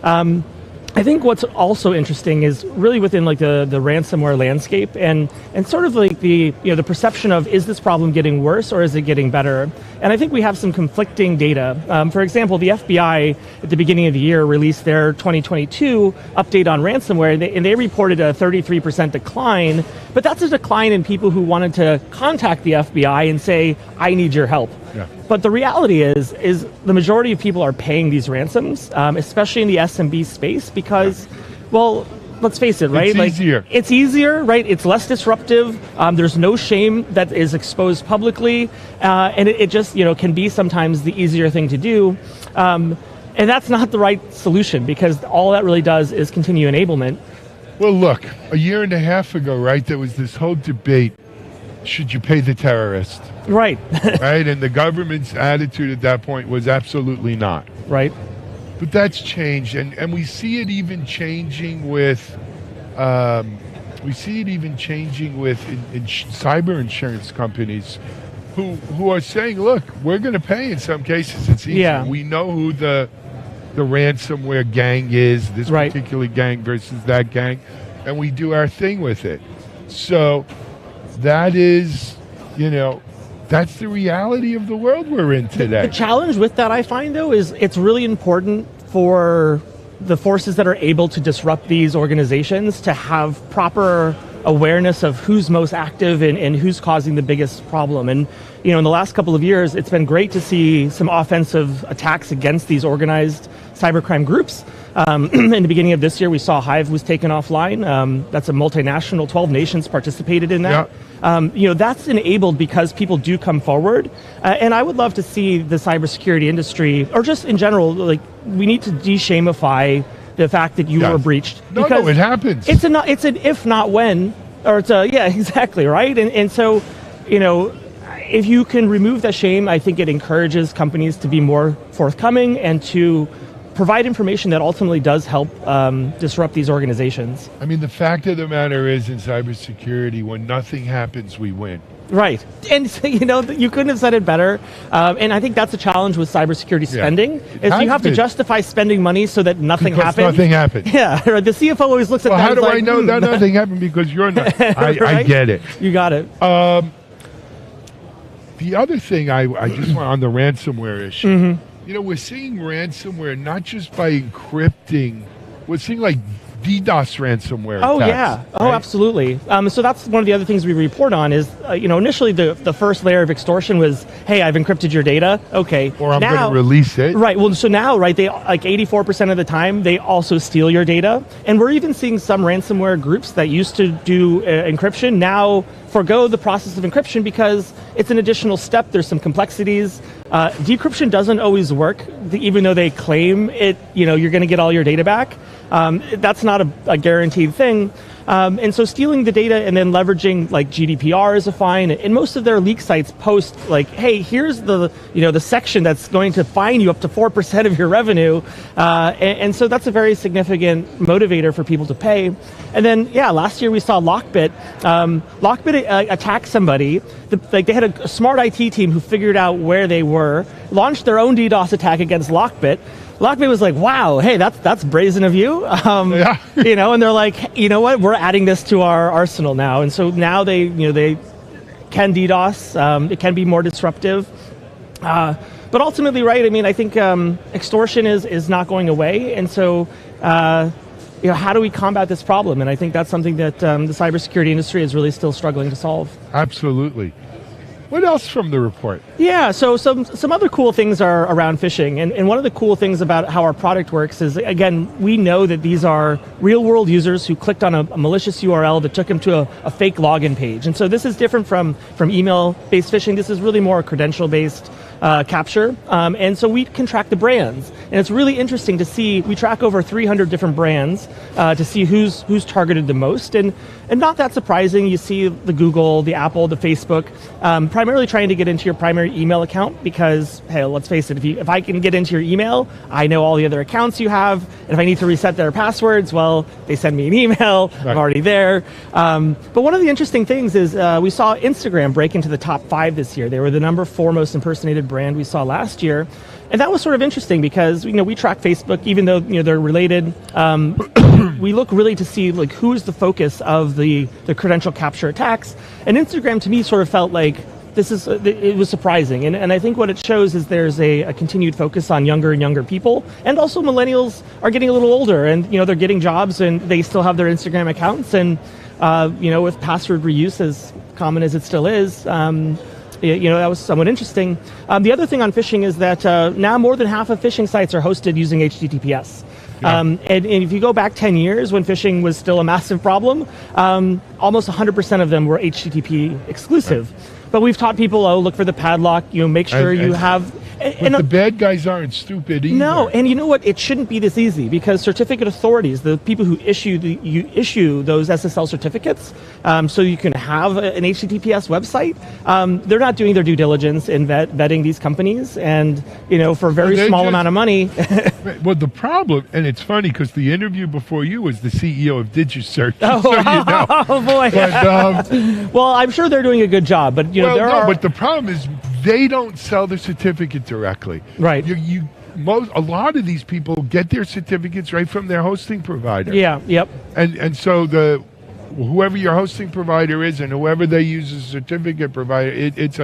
I think what's also interesting is really within like the ransomware landscape and sort of like the perception of, is this problem getting worse or is it getting better? And I think we have some conflicting data. For example, the FBI at the beginning of the year released their 2022 update on ransomware, and they reported a 33% decline, but that's a decline in people who wanted to contact the FBI and say, I need your help. Yeah. But the reality is the majority of people are paying these ransoms, especially in the SMB space, because, well, let's face it, right? It's easier. It's easier, right? It's less disruptive. There's no shame that is exposed publicly, and it just can be sometimes the easier thing to do. And that's not the right solution, because all that really does is continue enablement. Well, look, a year and a half ago, right, there was this whole debate, should you pay the terrorist? Right. Right, and the government's attitude at that point was absolutely not. Right. But that's changed, and we see it even changing with, cyber insurance companies, who are saying, look, we're going to pay in some cases. It's easy. Yeah. We know who the ransomware gang is, this Right. particular gang versus that gang, and we do our thing with it. So that is, that's the reality of the world we're in today. The challenge with that, I find, though, is it's really important for the forces that are able to disrupt these organizations to have proper awareness of who's most active and who's causing the biggest problem. And, in the last couple of years, it's been great to see some offensive attacks against these organized cybercrime groups. In the beginning of this year, we saw Hive was taken offline. That's a multinational, 12 nations participated in that. Yeah. That's enabled because people do come forward. And I would love to see the cybersecurity industry, or just in general, like we need to de-shamify the fact that you Yes. were breached. No, because it happens. It's an if not when, or it's a, yeah, exactly, right? And so, if you can remove the shame, I think it encourages companies to be more forthcoming and to provide information that ultimately does help disrupt these organizations. I mean, the fact of the matter is, in cybersecurity, when nothing happens, we win. Right. And you couldn't have said it better. And I think that's a challenge with cybersecurity spending, is you have to justify spending money so that nothing Because happens. nothing happens. Yeah, the CFO always looks at Well, that how and do is I like, know that nothing happened? Because you're not. I Right? get it. You got it. The other thing I just want on the ransomware issue, we're seeing ransomware not just by encrypting, we're seeing like DDoS ransomware Oh, attacks, yeah. Oh, right? absolutely. So that's one of the other things we report on is, initially the first layer of extortion was, hey, I've encrypted your data. Okay. Or I'm going Now- to release it. Right. Well, so now, right, they like 84% of the time they also steal your data, and we're even seeing some ransomware groups that used to do encryption now forgo the process of encryption because it's an additional step. There's some complexities. Decryption doesn't always work, even though they claim it. You're going to get all your data back. That's not a guaranteed thing. And so stealing the data and then leveraging like GDPR is a fine. And most of their leak sites post like, hey, here's the section that's going to fine you up to 4% of your revenue. And so that's a very significant motivator for people to pay. And then, last year we saw Lockbit. Lockbit attacked somebody. They had a smart IT team who figured out where they were, launched their own DDoS attack against Lockbit. Lockbit was like, wow, hey, that's brazen of you. Yeah. And they're like, you know what, we're adding this to our arsenal now. And so now they can DDoS, it can be more disruptive. But ultimately, right, I mean, I think extortion is not going away. And so, how do we combat this problem? And I think that's something that the cybersecurity industry is really still struggling to solve. Absolutely. What else from the report? Yeah, so some other cool things are around phishing. And one of the cool things about how our product works is, again, we know that these are real-world users who clicked on a malicious URL that took them to a fake login page. And so this is different from email-based phishing. This is really more credential-based capture. And so we can track the brands. And it's really interesting to see, we track over 300 different brands to see who's targeted the most. And not that surprising, you see the Google, the Apple, the Facebook, primarily trying to get into your primary email account because, hey, let's face it, if I can get into your email, I know all the other accounts you have, and if I need to reset their passwords, well, they send me an email, right. I'm already there. But one of the interesting things is we saw Instagram break into the top 5 this year. They were the number 4 most impersonated brand we saw last year. And that was sort of interesting because we track Facebook, even though they're related. We look really to see like who is the focus of the credential capture attacks. And Instagram to me sort of felt like it was surprising. And I think what it shows is there's a continued focus on younger and younger people. And also millennials are getting a little older and they're getting jobs and they still have their Instagram accounts. And with password reuse as common as it still is, that was somewhat interesting. The other thing on phishing is that now more than half of phishing sites are hosted using HTTPS. Yeah. And if you go back 10 years when phishing was still a massive problem, almost 100% of them were HTTP exclusive. Right. But we've taught people, look for the padlock, make sure you have... But the bad guys aren't stupid either. No, and you know what? It shouldn't be this easy because certificate authorities, the people who issue those SSL certificates, so you can have an HTTPS website, they're not doing their due diligence in vetting these companies, and for a very small amount of money. Well, the problem, and it's funny because the interview before you was the CEO of DigiSearch. Oh, so you know. Oh boy! But, well, I'm sure they're doing a good job, but but the problem is they don't sell the certificate directly. Right. A lot of these people get their certificates right from their hosting provider. Yeah. Yep. And so whoever your hosting provider is and whoever they use as a certificate provider, it's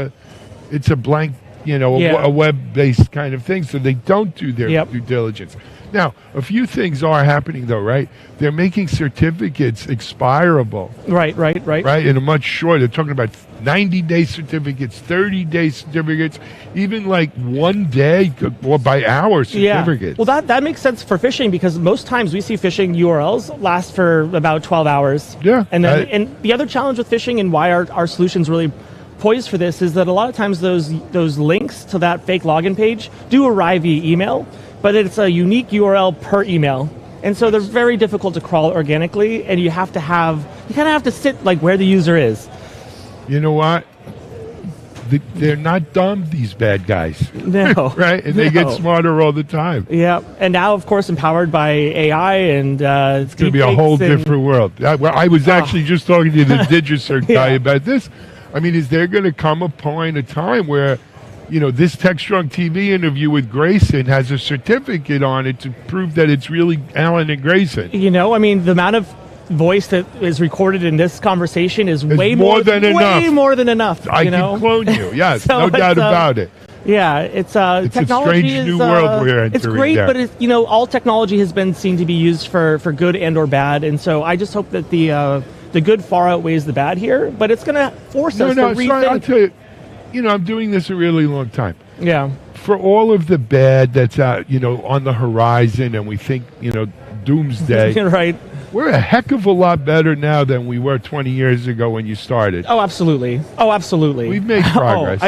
a blank, a web-based kind of thing. So they don't do their due diligence. Now, a few things are happening though, right? They're making certificates expirable. Right. Right, in a much shorter. They're talking about 90-day certificates, 30-day certificates, even like 1 day or by hour certificates. Yeah. Well, that makes sense for phishing because most times we see phishing URLs last for about 12 hours. Yeah. And then, and the other challenge with phishing and why our solution's really poised for this is that a lot of times those links to that fake login page do arrive via email, but it's a unique URL per email. And so they're very difficult to crawl organically, and you kind of have to sit like where the user is. You know what? They're not dumb, these bad guys. No. Right? And they get smarter all the time. Yeah. And now, of course, empowered by AI and it's going to be a whole different world. I was actually just talking to the DigiSearch guy about this. I mean, is there going to come a time where, this Techstrong TV interview with Grayson has a certificate on it to prove that it's really Alan and Grayson? The amount of voice that is recorded in this conversation is way more than enough. I can clone you, yes, so no doubt about it. Yeah, it's technology a strange new world we're entering. It's great, there. But all technology has been seen to be used for good and or bad, and so I just hope that the good far outweighs the bad here. But it's going to force us to rethink. Sorry, I'll tell you, I'm doing this a really long time. Yeah. For all of the bad that's out, on the horizon, and we think, doomsday. Right. We're a heck of a lot better now than we were 20 years ago when you started. Oh, absolutely. We've made progress.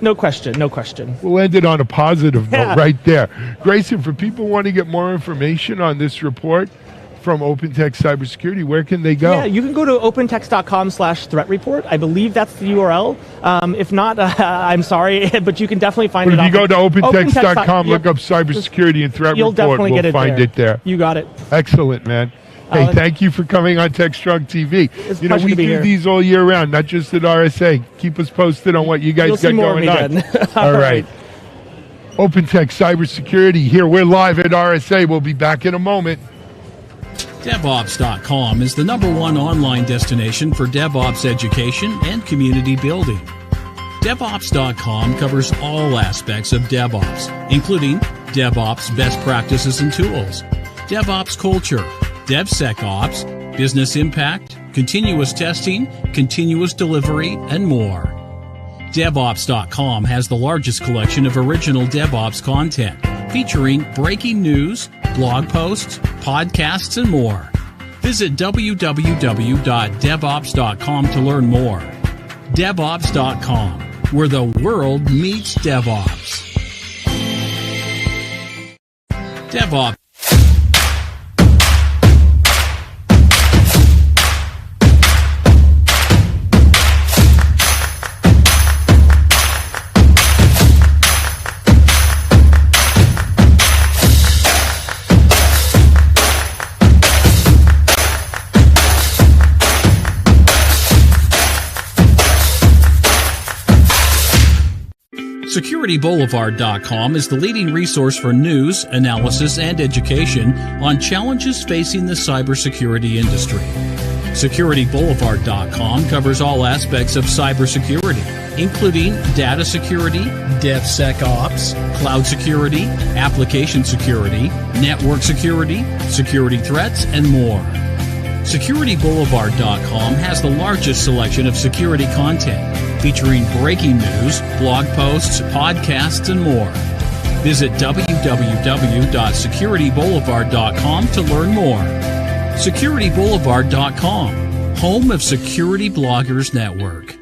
No question. We'll end it on a positive note right there. Grayson, for people who want to get more information on this report from OpenText Cybersecurity, where can they go? Yeah, you can go to opentext.com/threat report. I believe that's the URL. If not, I'm sorry, but you can definitely find it. If you go to opentext.com, look up cybersecurity and threat you'll report, definitely we'll find it there. You got it. Excellent, man. Hey, thank you for coming on Techstrong TV. We do these all year round, not just at RSA. Keep us posted on what you guys got going on. All right. OpenText Cybersecurity here. We're live at RSA. We'll be back in a moment. DevOps.com is the #1 online destination for DevOps education and community building. DevOps.com covers all aspects of DevOps, including DevOps best practices and tools, DevOps culture, DevSecOps, business impact, continuous testing, continuous delivery, and more. DevOps.com has the largest collection of original DevOps content, featuring breaking news, blog posts, podcasts, and more. Visit www.devops.com to learn more. DevOps.com, where the world meets DevOps. DevOps. SecurityBoulevard.com is the leading resource for news, analysis, and education on challenges facing the cybersecurity industry. SecurityBoulevard.com covers all aspects of cybersecurity, including data security, DevSecOps, cloud security, application security, network security, security threats, and more. SecurityBoulevard.com has the largest selection of security content, featuring breaking news, blog posts, podcasts, and more. Visit www.securityboulevard.com to learn more. SecurityBoulevard.com, home of Security Bloggers Network.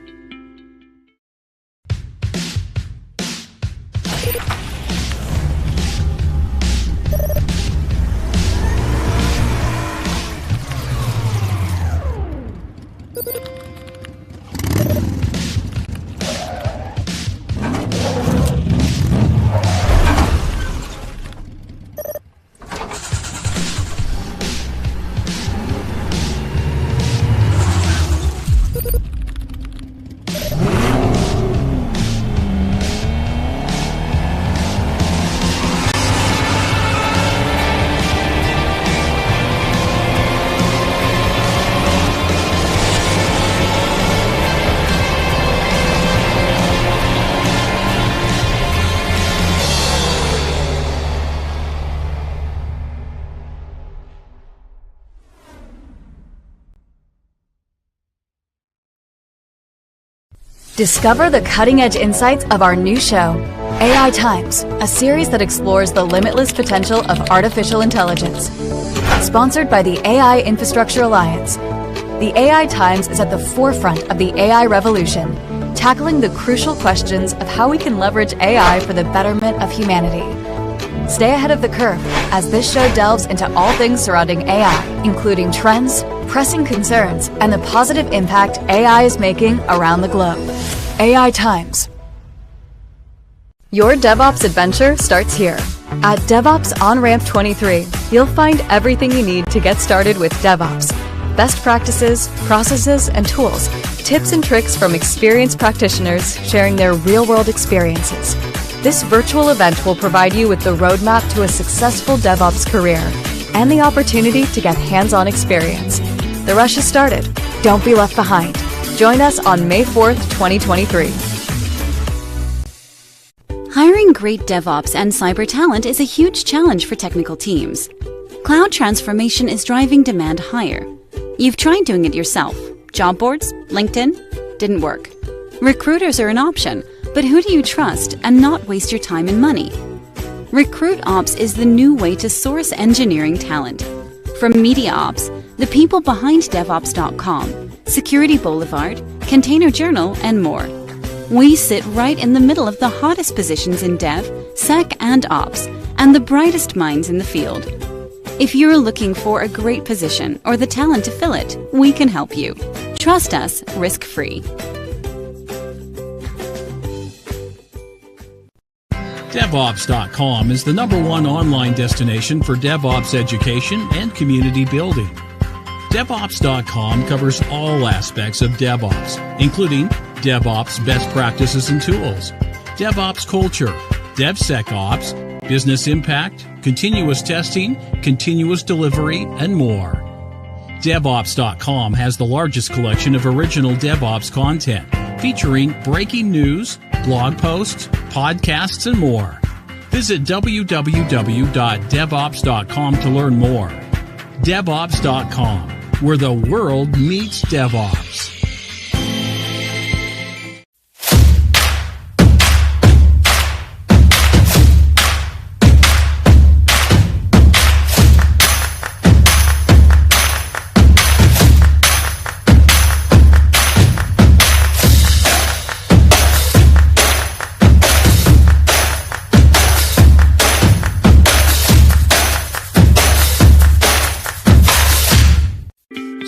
Discover the cutting-edge insights of our new show, AI Times, a series that explores the limitless potential of artificial intelligence. Sponsored by the AI Infrastructure Alliance, the AI Times is at the forefront of the AI revolution, tackling the crucial questions of how we can leverage AI for the betterment of humanity. Stay ahead of the curve as this show delves into all things surrounding AI, including trends, pressing concerns, and the positive impact AI is making around the globe. AI Times. Your DevOps adventure starts here. At DevOps On-Ramp 23, you'll find everything you need to get started with DevOps. Best practices, processes, and tools. Tips and tricks from experienced practitioners sharing their real-world experiences. This virtual event will provide you with the roadmap to a successful DevOps career and the opportunity to get hands-on experience. The rush has started. Don't be left behind. Join us on May 4th, 2023. Hiring great DevOps and cyber talent is a huge challenge for technical teams. Cloud transformation is driving demand higher. You've tried doing it yourself. Job boards, LinkedIn, didn't work. Recruiters are an option, but who do you trust and not waste your time and money? RecruitOps is the new way to source engineering talent. From MediaOps, the people behind DevOps.com, Security Boulevard, Container Journal, and more. We sit right in the middle of the hottest positions in Dev, Sec, and Ops, and the brightest minds in the field. If you're looking for a great position or the talent to fill it, we can help you. Trust us, risk-free. DevOps.com is the #1 online destination for DevOps education and community building. DevOps.com covers all aspects of DevOps, including DevOps best practices and tools, DevOps culture, DevSecOps, business impact, continuous testing, continuous delivery, and more. DevOps.com has the largest collection of original DevOps content, featuring breaking news, blog posts, podcasts, and more. Visit www.devops.com to learn more. DevOps.com, where the world meets DevOps.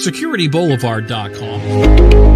SecurityBoulevard.com.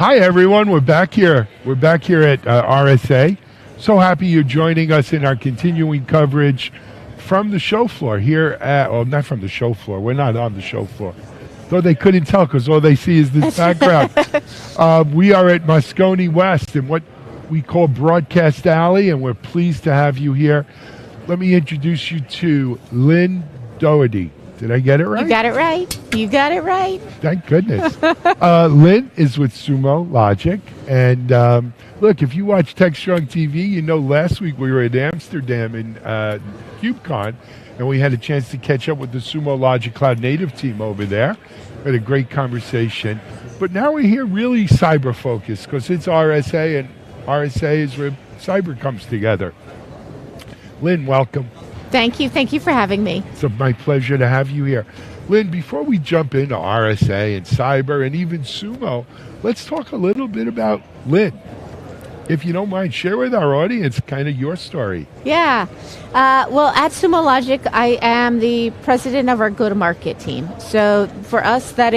Hi, everyone. We're back here. We're back here at RSA. So happy you're joining us in our continuing coverage from the show floor here at, well, not from the show floor. We're not on the show floor. Though they couldn't tell because all they see is this background. We are at Moscone West in what we call Broadcast Alley, and we're pleased to have you here. Let me introduce you to Lynn Doherty. Did I get it right? You got it right. You got it right. Thank goodness. Lynn is with Sumo Logic. And look, if you watch Techstrong TV, you know last week we were at Amsterdam in KubeCon, and we had a chance to catch up with the Sumo Logic Cloud Native team over there. We had a great conversation. But now we're here really cyber-focused because it's RSA, and RSA is where cyber comes together. Lynn, welcome. Thank you. Thank you for having me. It's my pleasure to have you here. Lynn, before we jump into RSA and cyber and even Sumo, let's talk a little bit about Lynn. If you don't mind, share with our audience kind of your story. Yeah. Well, at Sumo Logic, I am the president of our go-to-market team. So for us, that